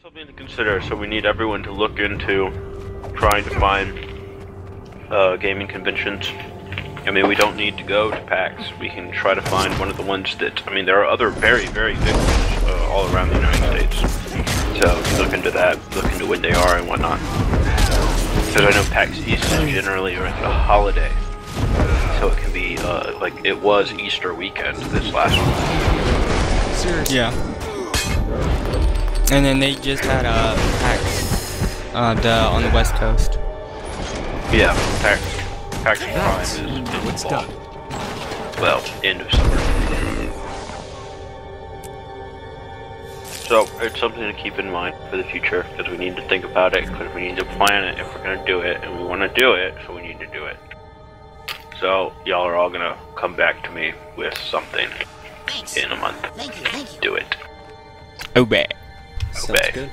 Something to consider. So we need everyone to look into trying to find gaming conventions. I mean, we don't need to go to PAX. We can try to find one of the ones that, I mean, there are other very, very big ones all around the United States. So we can look into that, look into when they are and whatnot. Because I know PAX East is generally a holiday. So it can be, like, it was Easter weekend this last one. Seriously? Yeah. And then they just had a PAX on the West Coast. Yeah, PAX Prime is in the fall. Well, end of summer. So, it's something to keep in mind for the future, because we need to think about it, because we need to plan it if we're going to do it, and we want to do it, so we need to do it. So, y'all are all going to come back to me with something in a month. Thank you. Do it. Obey. Sounds good.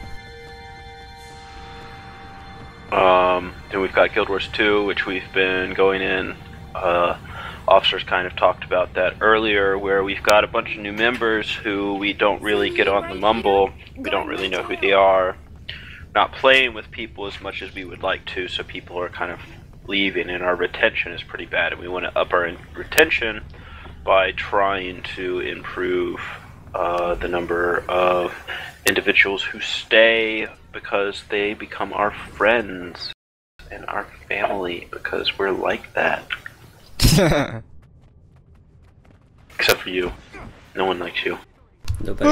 Then we've got Guild Wars 2, which we've been going in. Officers kind of talked about that earlier, where we've got a bunch of new members who we don't really get on the mumble. We don't really know who they are. Not playing with people as much as we would like to, so people are kind of leaving, and our retention is pretty bad. And we want to up our retention by trying to improve the number of individuals who stay, because they become our friends and our family, because we're like that. Except for you. No one likes you. Nobody.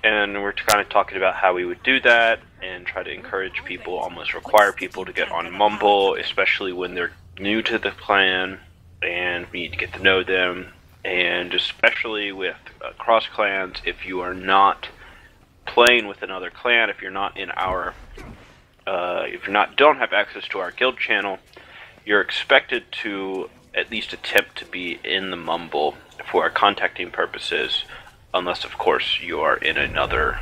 And we're kind of talking about how we would do that and try to encourage people, almost require people to get on Mumble, especially when they're new to the clan, and we need to get to know them. And especially with cross clans, if you are not playing with another clan, if you're not in our, if you're not, don't have access to our guild channel, you're expected to at least attempt to be in the Mumble for contacting purposes, unless of course you are in another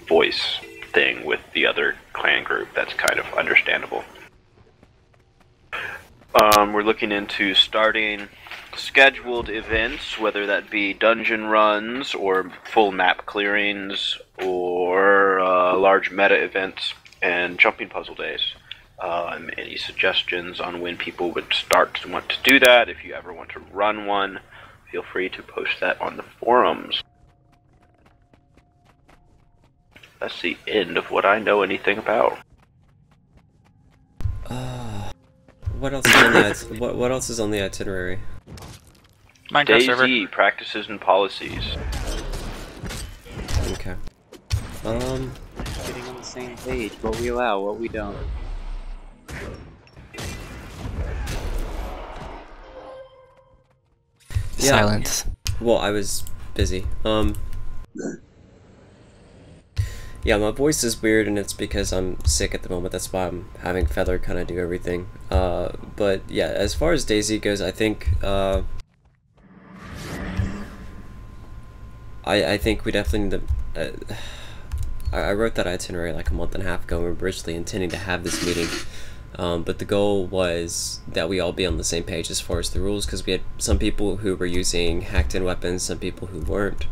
voice thing with the other clan group. That's kind of understandable. We're looking into starting scheduled events, whether that be dungeon runs or full map clearings or large meta events and jumping puzzle days. Any suggestions on when people would start to want to do that? If you ever want to run one, feel free to post that on the forums. That's the end of what I know anything about. What else is on the what else is on the itinerary? Minecraft server. DayZ, practices and policies. Okay. Getting on the same page. What we allow, what we don't. Yeah. Silence. Well, I was busy. Yeah, my voice is weird, and it's because I'm sick at the moment. That's why I'm having Feather kind of do everything. But yeah, as far as DayZ goes, I think I think we definitely need to. I wrote that itinerary like a month and a half ago, and we were originally intending to have this meeting. But the goal was that we all be on the same page as far as the rules, because we had some people who were using hacked-in weapons, some people who weren't.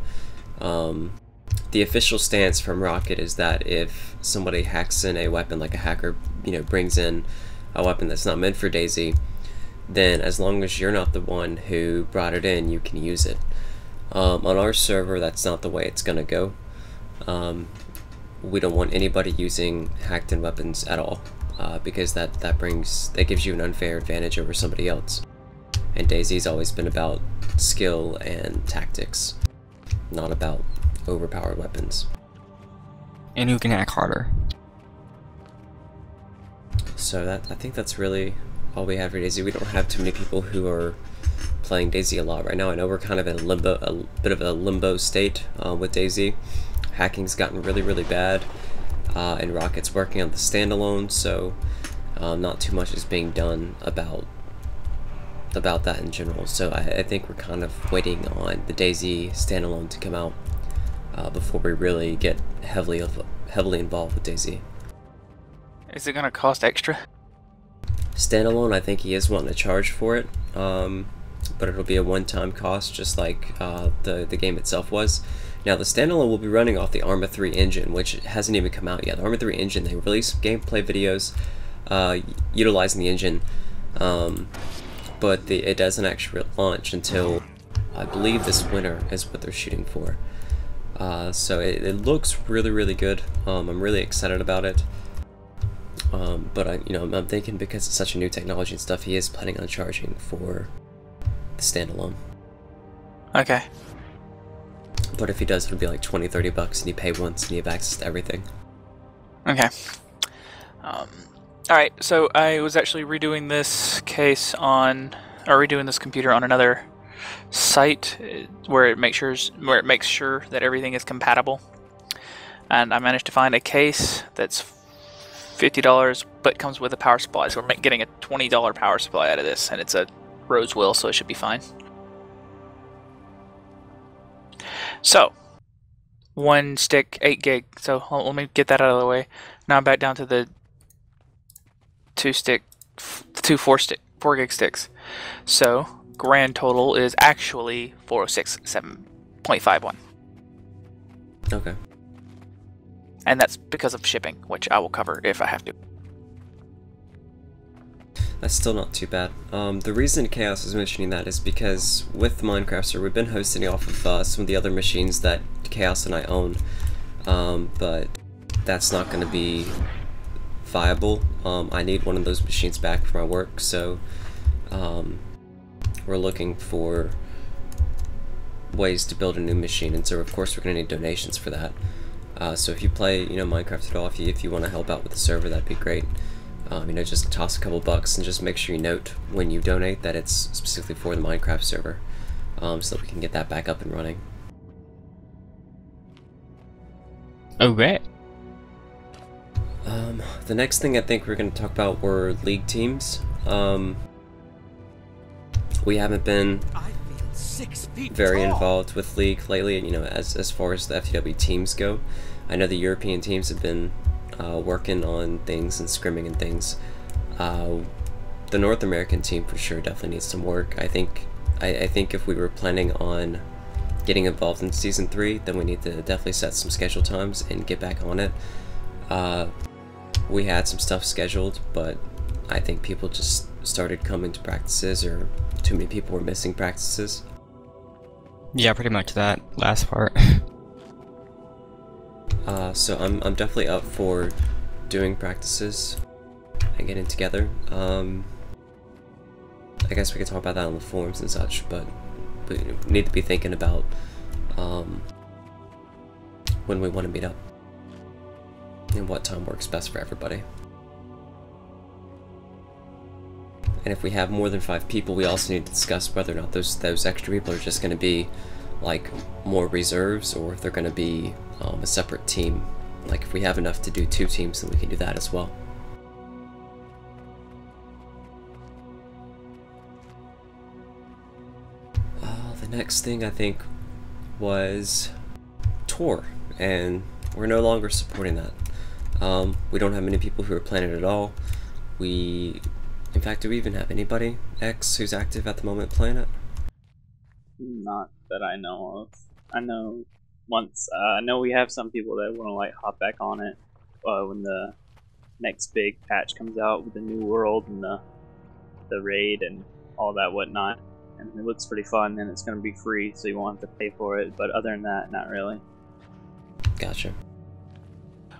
The official stance from Rocket is that if somebody hacks in a weapon, like a hacker, brings in a weapon that's not meant for DayZ, then as long as you're not the one who brought it in, you can use it. On our server, that's not the way it's gonna go. We don't want anybody using hacked-in weapons at all, because that gives you an unfair advantage over somebody else. And DayZ's always been about skill and tactics, not about overpowered weapons. And who can hack harder. So I think that's really all we have for DayZ. We don't have too many people who are playing DayZ a lot right now. I know we're kind of in a bit of a limbo state with DayZ. Hacking's gotten really, really bad, and Rocket's working on the standalone, so not too much is being done about that in general. So I think we're kind of waiting on the DayZ standalone to come out before we really get heavily involved with DayZ. Is it gonna cost extra? Standalone, I think he is wanting to charge for it, but it'll be a one-time cost, just like the game itself was. Now the standalone will be running off the Arma 3 engine, which hasn't even come out yet. The Arma 3 engine, they released gameplay videos utilizing the engine, but it doesn't actually launch until, I believe, this winter is what they're shooting for. So it looks really good. I'm really excited about it. But I'm thinking because it's such a new technology and stuff, he is planning on charging for the standalone. Okay. But if he does, it'll be like 20-30 bucks, and you pay once and you have access to everything. Okay. Alright, so I was actually redoing this redoing this computer on another site where it makes sure that everything is compatible. And I managed to find a case that's $50, but comes with a power supply. So we're getting a $20 power supply out of this, and it's a Rosewill, so it should be fine. So, one stick, 8 gig. So let me get that out of the way. Now I'm back down to the 4 gig sticks. So grand total is actually 406.7.51. Okay. And that's because of shipping, which I will cover if I have to. That's still not too bad. The reason Chaos is mentioning that is because with the Minecraft server, we've been hosting it off of some of the other machines that Chaos and I own, but that's not going to be viable. I need one of those machines back for my work, so we're looking for ways to build a new machine, and so of course we're going to need donations for that. So if you play, Minecraft at all, if you want to help out with the server, that'd be great. Just toss a couple bucks and just make sure you note when you donate that it's specifically for the Minecraft server, so that we can get that back up and running. Okay. The next thing I think we're going to talk about were league teams. We haven't been very involved with League lately, as far as the FTW teams go. I know the European teams have been working on things and scrimming and things. The North American team for sure definitely needs some work. I think if we were planning on getting involved in Season 3, then we need to definitely set some schedule times and get back on it. We had some stuff scheduled, but I think people just started coming to practices, or too many people were missing practices. Yeah, pretty much that last part. So I'm definitely up for doing practices and getting together. I guess we could talk about that on the forums and such, but we need to be thinking about when we want to meet up and what time works best for everybody. And if we have more than 5 people, we also need to discuss whether or not those extra people are just going to be like more reserves, or if they're going to be a separate team. Like if we have enough to do 2 teams, then we can do that as well. The next thing I think was SWTOR, and we're no longer supporting that. We don't have many people who are playing it at all. In fact, do we even have anybody X who's active at the moment playing it? Not that I know of. I know I know we have some people that want to like hop back on it when the next big patch comes out with the new world and the raid and all that whatnot. And it looks pretty fun, and it's going to be free, so you won't have to pay for it. But other than that, not really. Gotcha.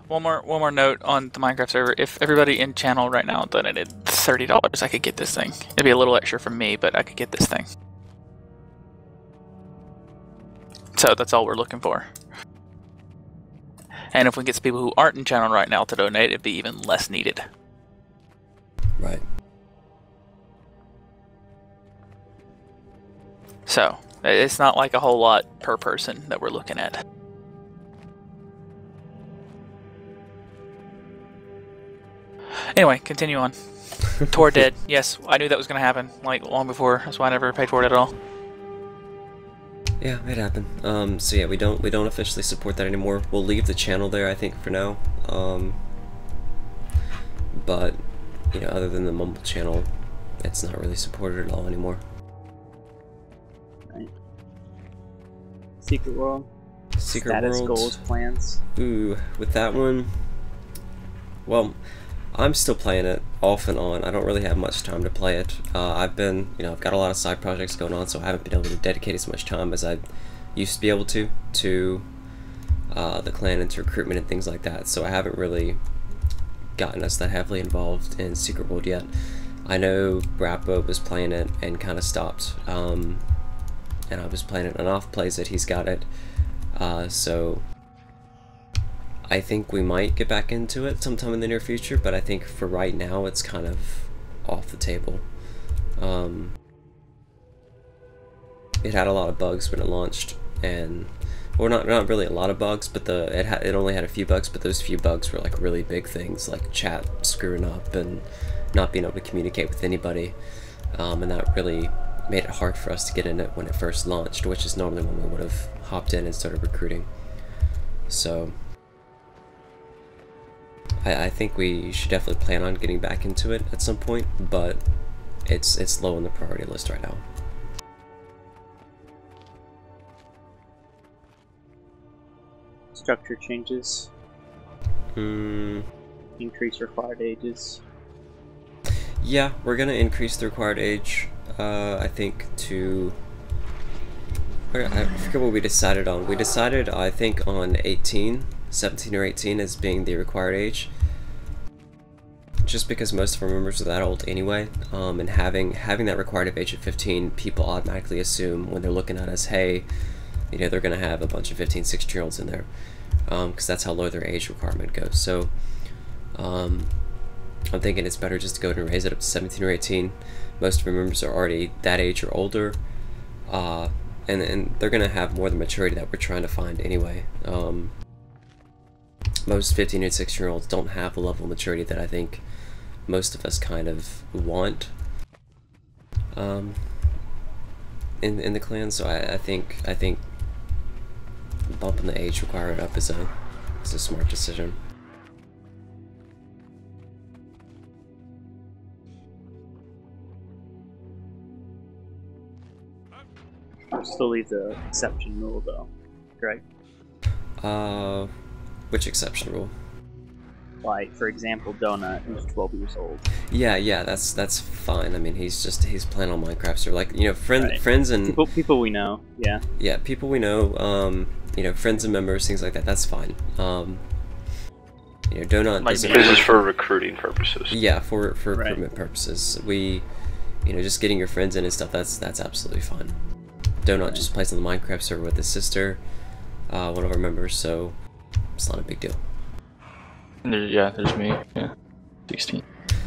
One more note on the Minecraft server. If everybody in channel right now donated $30, I could get this thing. It'd be a little extra from me, but I could get this thing. So that's all we're looking for. And if we get some people who aren't in channel right now to donate, it'd be even less needed. Right. So it's not like a whole lot per person that we're looking at. Anyway, continue on. Tor dead. Yes, I knew that was going to happen, like, long before. That's why I never paid for it at all. Yeah, it happened. So yeah, we don't officially support that anymore. We'll leave the channel there, I think, for now. But other than the Mumble channel, it's not really supported at all anymore. Secret World. Secret Status World. goals, plans. Ooh, with that one, well, I'm still playing it off and on. I don't really have much time to play it. I've got a lot of side projects going on, so I haven't been able to dedicate as much time as I used to be able to the clan and to recruitment and things like that. So I haven't really gotten us that heavily involved in Secret World yet. I know Rappa was playing it and kind of stopped, and I was playing it, and Off plays it. He's got it, so I think we might get back into it sometime in the near future, but I think for right now it's kind of off the table. It had a lot of bugs when it launched, and well, not really a lot of bugs, but it only had a few bugs, but those few bugs were like really big things, like chat screwing up and not being able to communicate with anybody, and that really made it hard for us to get in it when it first launched, which is normally when we would have hopped in and started recruiting. So I think we should definitely plan on getting back into it at some point, but it's low on the priority list right now. Structure changes. Increase required ages. Yeah, we're gonna increase the required age. I think to. I forget what we decided on. We decided, I think, on 17 or 18 as being the required age. Just because most of our members are that old anyway, and having that required age of 15, people automatically assume when they're looking at us, hey, you know, they're gonna have a bunch of 15, 16-year-olds in there, because that's how low their age requirement goes. So, I'm thinking it's better just to go ahead and raise it up to 17 or 18. Most of our members are already that age or older, and they're gonna have more the maturity that we're trying to find anyway. Most 15 and 16-year-olds don't have the level of maturity that I think most of us kind of want in the clan. So I think bumping the age required up is a smart decision. Still leave the exception rule though, correct? Which exception rule? Like, for example, Donut, who's 12 years old. Yeah, that's fine. I mean, he's playing on Minecraft, so like, you know, friends and people we know, yeah. Yeah, people we know, you know, friends and members, things like that. That's fine. You know, Donut doesn't. This is for recruiting purposes. Yeah, for recruitment purposes. You know, just getting your friends in and stuff. That's absolutely fine. Donut just plays on the Minecraft server with his sister, one of our members, so it's not a big deal. Yeah, there's me. Yeah, 16.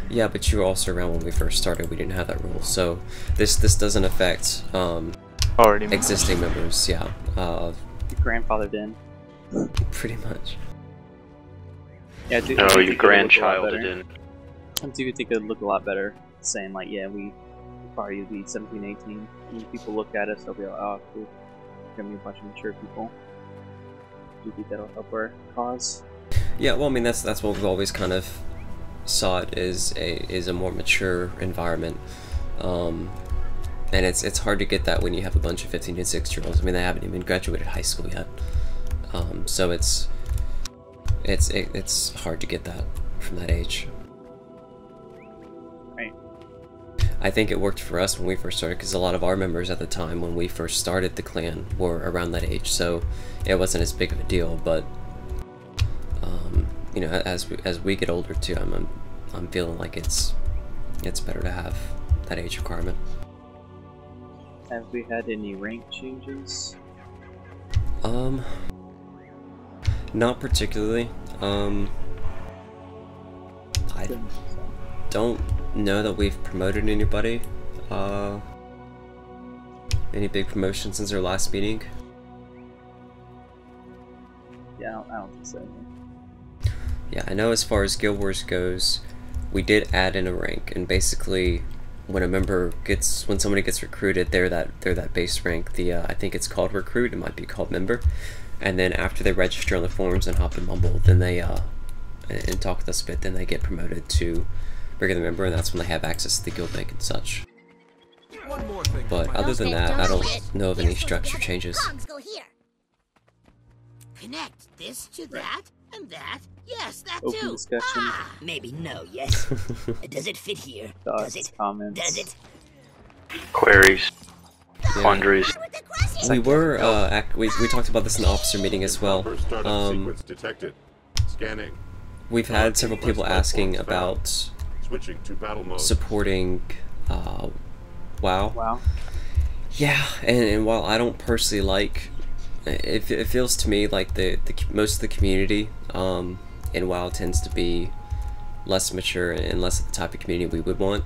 Yeah, but you were also around when we first started. We didn't have that rule, so this doesn't affect existing members. Yeah, Your grandfathered in. pretty much. Yeah, your grandchild didn't. I do think it would look a lot better saying like, yeah, we probably be 17, 18. When people look at us, they'll be like, oh, cool. There's gonna be a bunch of mature people. Do you think that'll help our cause? Yeah, well, I mean, that's what we've always kind of sought is a more mature environment, and it's hard to get that when you have a bunch of 15 and 16-year-olds. I mean, they haven't even graduated high school yet, so it's hard to get that from that age. Right. I think it worked for us when we first started because a lot of our members at the time when we first started the clan were around that age, so it wasn't as big of a deal. But you know, as we get older too, I'm feeling like it's better to have that age requirement. Have we had any rank changes? Not particularly. I don't know that we've promoted anybody. Any big promotions since our last meeting? Yeah, I don't think so. Yeah, I know as far as Guild Wars goes, we did add in a rank, and basically, when somebody gets recruited, they're that base rank. I think it's called recruit. It might be called member. And then after they register on the forums and hop and mumble, then they and talk with us a bit, then they get promoted to regular member, and that's when they have access to the guild bank and such. But other than that, I don't know of any structure changes. connect this to that and that? Yes, that Open too. discussion. Ah, maybe no, yes. Does it fit here? Does Thoughts, it? comments. Does it? Queries, Yeah. quandaries. On with the question. We were, we talked about this in the officer meeting as well. Startup sequence detected. Scanning. We've had several people asking about Switching to battle mode. supporting, WoW. Wow. Yeah, and while I don't personally like, it feels to me like most of the community in WoW tends to be less mature and less of the type of community we would want.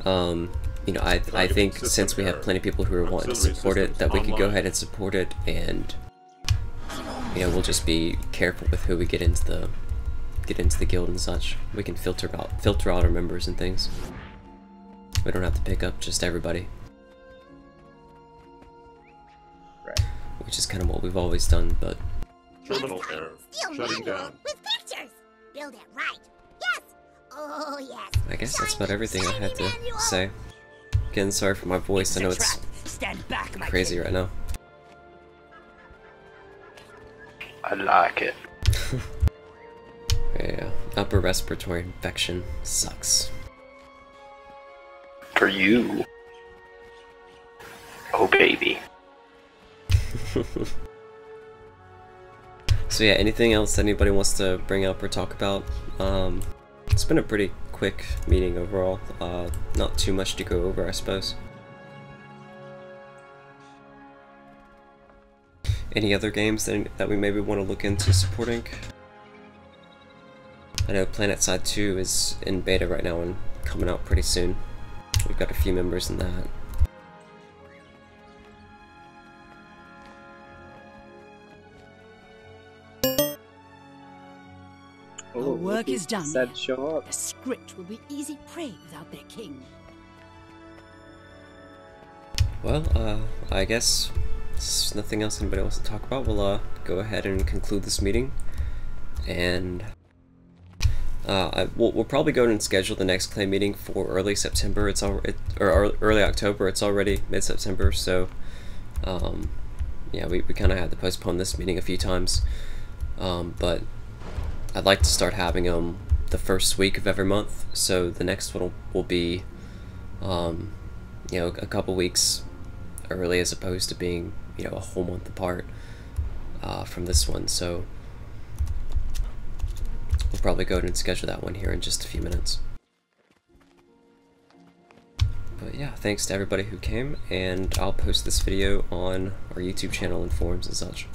You know, I think since we have plenty of people who are wanting to support it, that we could go ahead and support it, and you know, we'll just be careful with who we get into the guild and such. We can filter out our members and things. We don't have to pick up just everybody. Right. Which is kind of what we've always done, but Terminal error. Shutting down. With pictures. Build it right. Yes. Oh yes. I guess that's about everything I had to say. Again, sorry for my voice. I know it's Stand back, my crazy right now. I like it. Yeah, upper respiratory infection sucks. For you. Oh, baby. So yeah, anything else anybody wants to bring up or talk about? It's been a pretty quick meeting overall. Not too much to go over, I suppose. Any other games that we maybe want to look into supporting? I know PlanetSide 2 is in beta right now and coming out pretty soon. We've got a few members in that. Oh, Our work Loki is done. said show up. The script will be easy prey without their king. Well, I guess there's nothing else anybody wants to talk about. We'll go ahead and conclude this meeting, and we'll probably go and schedule the next claim meeting for early September. Or early October. It's already mid-September, so yeah, we kind of had to postpone this meeting a few times, but I'd like to start having them the first week of every month. So the next one will be, you know, a couple weeks early, as opposed to being, you know, a whole month apart from this one. So we'll probably go ahead and schedule that one here in just a few minutes. But yeah, thanks to everybody who came, and I'll post this video on our YouTube channel and forums and such.